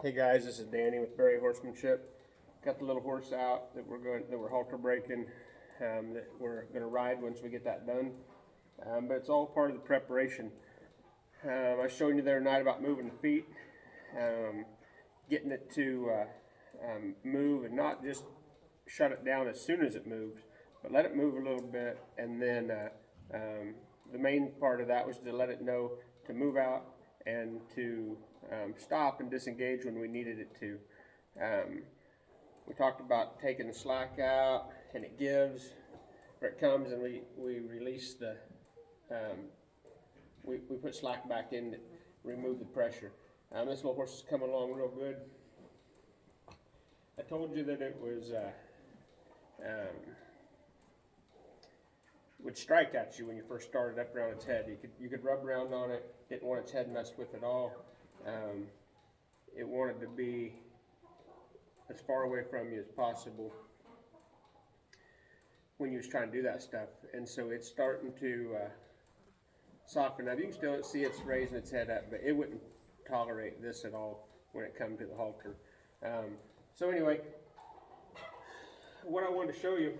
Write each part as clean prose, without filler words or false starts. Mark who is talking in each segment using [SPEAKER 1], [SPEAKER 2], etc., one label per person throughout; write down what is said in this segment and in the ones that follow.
[SPEAKER 1] Hey guys, this is Danny with Berry Horsemanship. Got the little horse out that we're halter breaking, that we're going to ride once we get that done. But it's all part of the preparation. I was showing you the other night about moving the feet, getting it to move and not just shut it down as soon as it moves, but let it move a little bit. And then the main part of that was to let it know to move out and to stop and disengage when we needed it to. We talked about taking the slack out, and it gives, or it comes, and we release the, we put slack back in to remove the pressure. This little horse is coming along real good. I told you that it was would strike at you when you first started up around its head. You could rub around on it. Didn't want its head messed with at all. It wanted to be as far away from you as possible when you was trying to do that stuff. And so it's starting to soften up. You can still see it's raising its head up, but it wouldn't tolerate this at all when it comes to the halter. So anyway, what I wanted to show you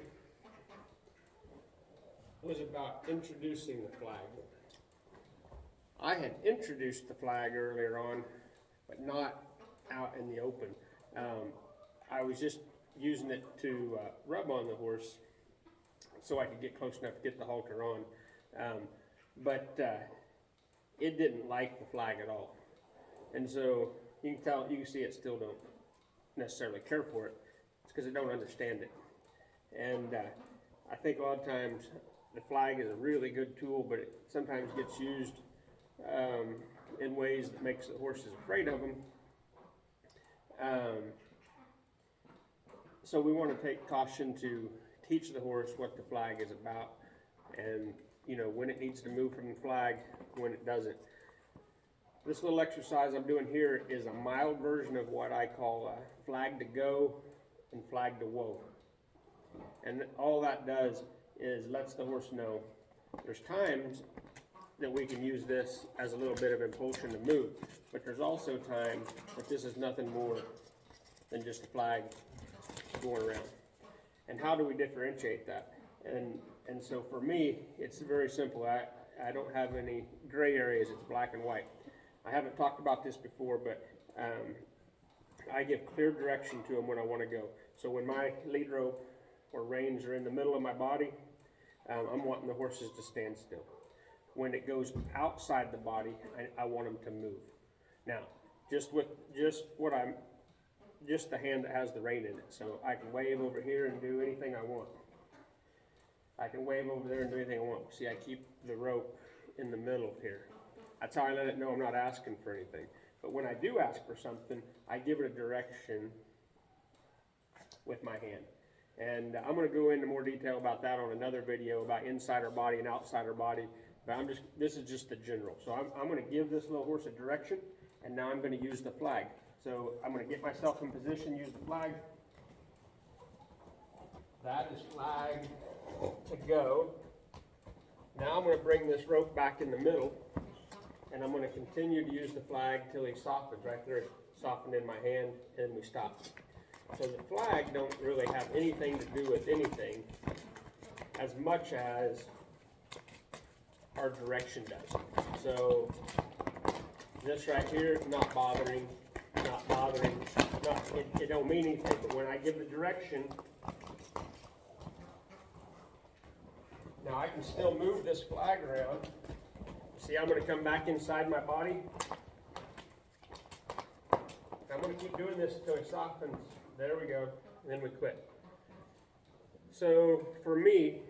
[SPEAKER 1] was about introducing the flag. I had introduced the flag earlier on, but not out in the open. I was just using it to rub on the horse so I could get close enough to get the halter on. But it didn't like the flag at all. And so you can see it still don't necessarily care for it. It's because it don't understand it. And I think a lot of times the flag is a really good tool, but it sometimes gets used in ways that makes the horses afraid of them. So we want to take caution to teach the horse what the flag is about, and when it needs to move from the flag, when it doesn't. This little exercise I'm doing here is a mild version of what I call flag to go and flag to whoa. And all that does is lets the horse know there's times that we can use this as a little bit of impulsion to move, but there's also times that this is nothing more than just a flag going around. And how do we differentiate that? And so for me, it's very simple. I don't have any gray areas. It's black and white. I haven't talked about this before, but I give clear direction to them when I want to go. So when my lead rope or reins are in the middle of my body, I'm wanting the horses to stand still. When it goes outside the body, I want them to move. Now, just the hand that has the rein in it. So I can wave over here and do anything I want. I can wave over there and do anything I want. See, I keep the rope in the middle here. That's how I let it know I'm not asking for anything. But when I do ask for something, I give it a direction with my hand. And I'm going to go into more detail about that on another video about inside our body and outside our body. But this is just the general. So I'm going to give this little horse a direction, and now I'm going to use the flag. So I'm going to get myself in position, use the flag. That is flag to go. Now I'm going to bring this rope back in the middle, and I'm going to continue to use the flag till he softens. Right there, it's softened in my hand, and we stop. So the flag don't really have anything to do with anything as much as our direction does. So this right here, not bothering, it don't mean anything, but when I give the direction, now I can still move this flag around. See, I'm going to come back inside my body. I'm going to keep doing this until it softens. There we go, and then we quit. So for me,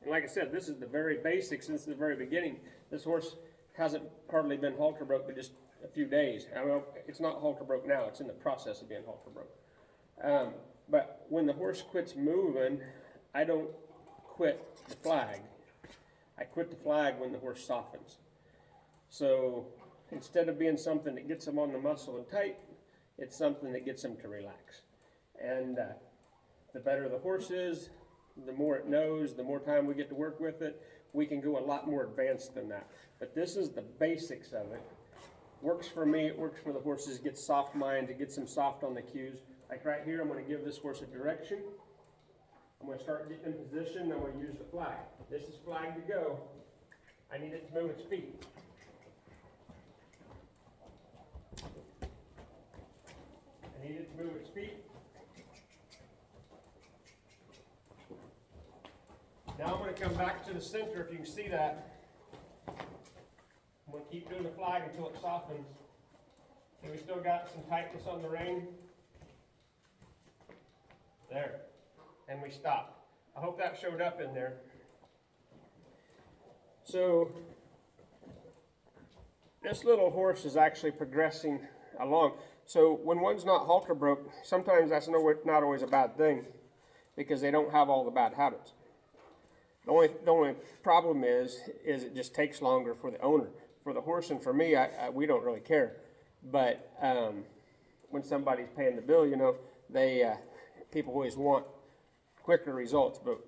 [SPEAKER 1] and like I said, this is the very basics since the very beginning. This horse hasn't hardly been halter broke but just a few days. I mean, it's not halter broke now, it's in the process of being halter broke. But when the horse quits moving, I don't quit the flag. I quit the flag when the horse softens. So instead of being something that gets them on the muscle and tight, it's something that gets them to relax. And the better the horse is, the more it knows, the more time we get to work with it, we can go a lot more advanced than that. But this is the basics of it. works for me, it works for the horses. It gets soft minds, it gets them soft on the cues. Like right here, I'm going to give this horse a direction. I'm going to start getting in position. I'm going to use the flag. This is flag to go. I need it to move its feet. I need it to move its feet. Now I'm going to come back to the center, if you can see that. I'm going to keep doing the flag until it softens. See, we still got some tightness on the rein. There. And we stop. I hope that showed up in there. So, this little horse is actually progressing along. So, when one's not halter broke, sometimes that's not always a bad thing because they don't have all the bad habits. The only problem is it just takes longer for the owner. For the horse and for me, we don't really care. But when somebody's paying the bill, you know, people always want quicker results, but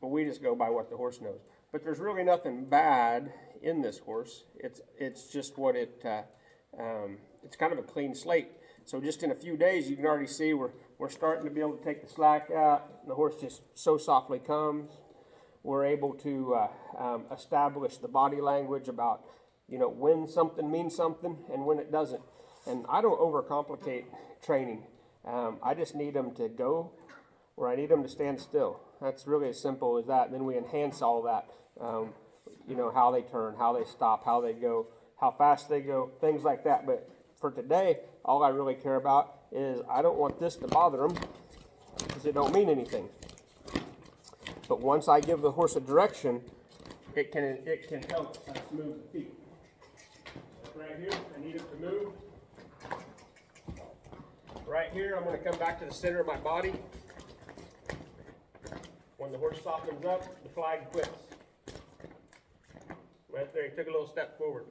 [SPEAKER 1] we just go by what the horse knows. But there's really nothing bad in this horse. It's just what it's kind of a clean slate. So just in a few days, you can already see we're starting to be able to take the slack out. The horse just so softly comes. We're able to establish the body language about, you know, when something means something and when it doesn't. And I don't overcomplicate training. I just need them to go or I need them to stand still. That's really as simple as that. And then we enhance all that. You know, how they turn, how they stop, how they go, how fast they go, things like that. But for today, all I really care about is I don't want this to bother them because it don't mean anything. But once I give the horse a direction, it can help us move the feet. Right here, I need it to move. Right here, I'm going to come back to the center of my body. When the horse softens up, the flag quits. Right there, he took a little step forward.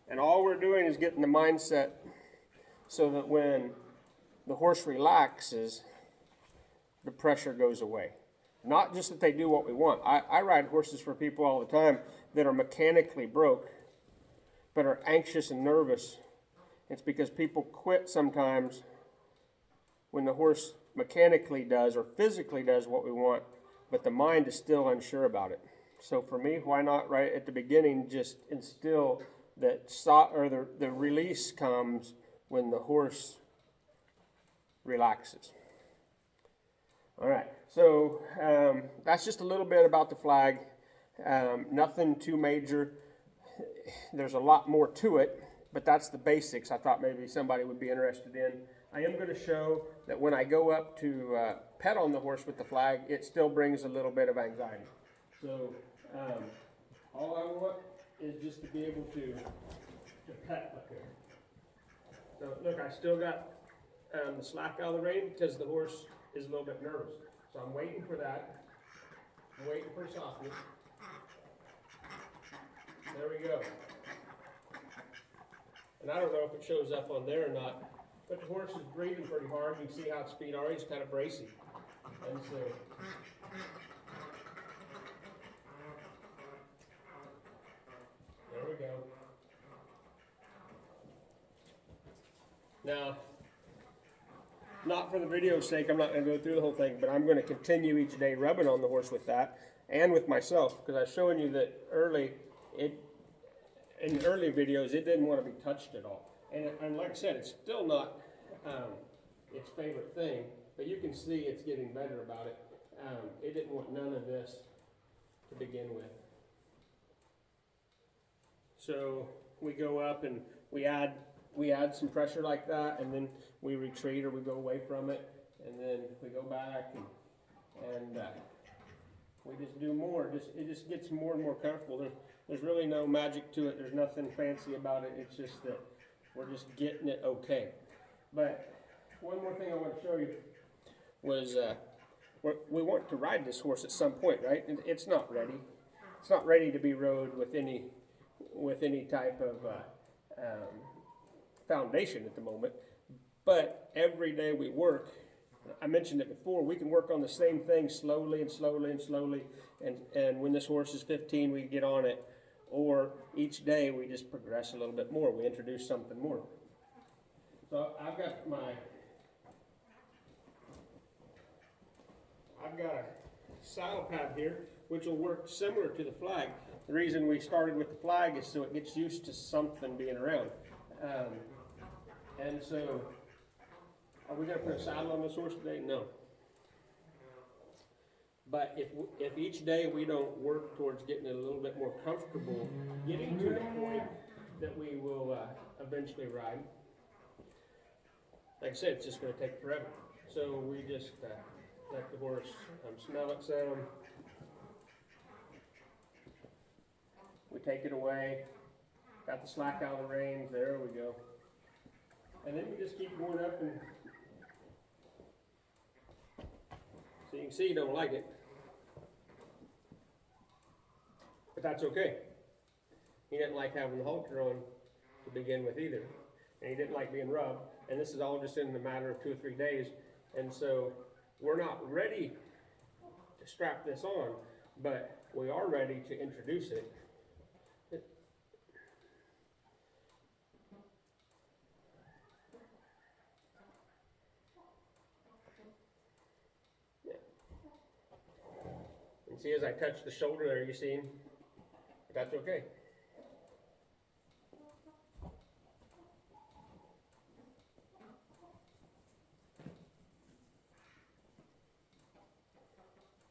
[SPEAKER 1] And all we're doing is getting the mindset so that when the horse relaxes, the pressure goes away. Not just that they do what we want. I ride horses for people all the time that are mechanically broke, but are anxious and nervous. It's because people quit sometimes when the horse mechanically does or physically does what we want, but the mind is still unsure about it. So for me, why not right at the beginning just instill that the release comes when the horse relaxes. All right, so that's just a little bit about the flag. Nothing too major. There's a lot more to it, but that's the basics I thought maybe somebody would be interested in. I am going to show that when I go up to pet on the horse with the flag, it still brings a little bit of anxiety. So all I want is just to be able to pet up there. So look, I still got the slack out of the rein because the horse is a little bit nervous. So I'm waiting for that. I'm waiting for softness. There we go. And I don't know if it shows up on there or not, but the horse is breathing pretty hard. You can see how its feet are. He's kind of bracing. And so there we go. Now, not for the video's sake, I'm not going to go through the whole thing, but I'm going to continue each day rubbing on the horse with that and with myself, because I was showing you that in early videos, it didn't want to be touched at all. And like I said, it's still not its favorite thing, but you can see it's getting better about it. It didn't want none of this to begin with. So we go up and we add some pressure like that, and then we retreat or we go away from it, and then we go back and we just do more. It just gets more and more comfortable. There's really no magic to it. There's nothing fancy about it. It's just that we're just getting it okay. But one more thing I want to show you was we want to ride this horse at some point, right? And it's not ready. It's not ready to be rode with any type of foundation at the moment. But every day we work, I mentioned it before, we can work on the same thing slowly and slowly and slowly. And when this horse is 15, we get on it. or each day we just progress a little bit more. We introduce something more. So I've got a saddle pad here, which will work similar to the flag. The reason we started with the flag is so it gets used to something being around. And so, are we going to put a saddle on this horse today? No. But if each day we don't work towards getting it a little bit more comfortable, getting to the point that we will eventually ride, like I said, it's just going to take forever. So we just let the horse smell it some. We take it away, got the slack out of the reins, there we go. And then we just keep going up, and so you can see you don't like it. But that's okay. He didn't like having the halter on to begin with either. And he didn't like being rubbed. And this is all just in the matter of 2 or 3 days. And so we're not ready to strap this on, but we are ready to introduce it. Yeah. And see, as I touch the shoulder there, you see him? That's okay.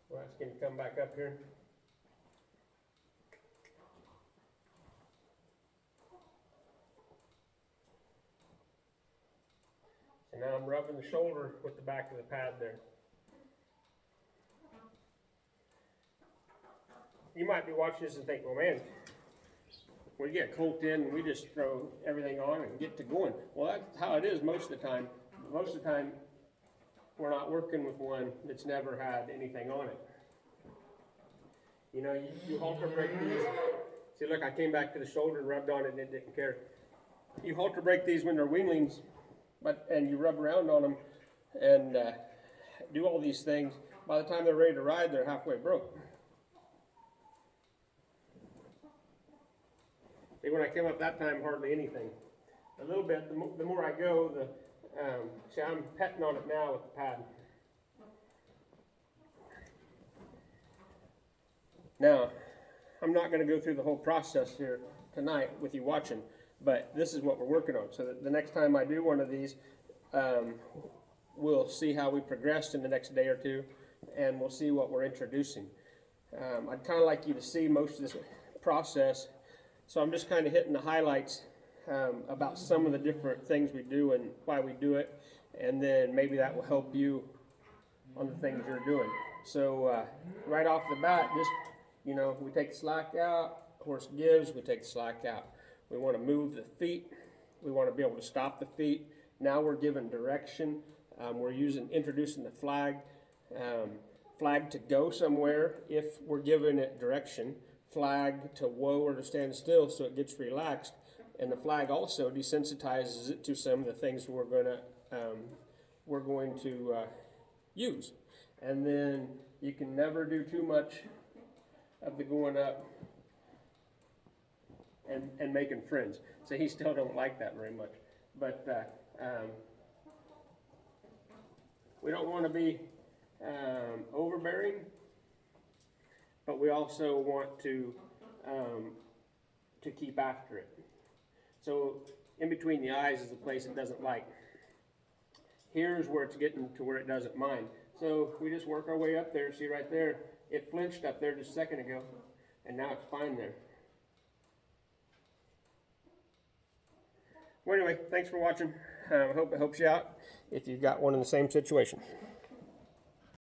[SPEAKER 1] Well, that's going to come back up here. So now I'm rubbing the shoulder with the back of the pad there. You might be watching this and think, well, man, we get a colt in and we just throw everything on and get to going. Well, that's how it is most of the time. Most of the time, we're not working with one that's never had anything on it. You know, you halter break these. See, look, I came back to the shoulder and rubbed on it and it didn't care. You halter break these when they're weanlings, and you rub around on them and do all these things. By the time they're ready to ride, they're halfway broke. See, when I came up that time, hardly anything. A little bit, the more I go, see, I'm petting on it now with the pad. Now, I'm not going to go through the whole process here tonight with you watching, but this is what we're working on. So that the next time I do one of these, we'll see how we progressed in the next day or two, and we'll see what we're introducing. I'd kind of like you to see most of this process. So I'm just kind of hitting the highlights about some of the different things we do and why we do it, and then maybe that will help you on the things you're doing. So right off the bat, just, you know, we take the slack out, horse gives, we take the slack out. We want to move the feet. We want to be able to stop the feet. Now we're giving direction. We're introducing the flag. Flag to go somewhere if we're giving it direction. Flag to whoa or to stand still so it gets relaxed, and the flag also desensitizes it to some of the things we're going to use. And then you can never do too much of the going up and making friends. So he still don't like that very much, but we don't want to be overbearing. But we also want to keep after it. So in between the eyes is the place it doesn't like. Here's where it's getting to where it doesn't mind. So we just work our way up there. See right there, it flinched up there just a second ago, and now it's fine there. Well, anyway, thanks for watching. I hope it helps you out if you've got one in the same situation.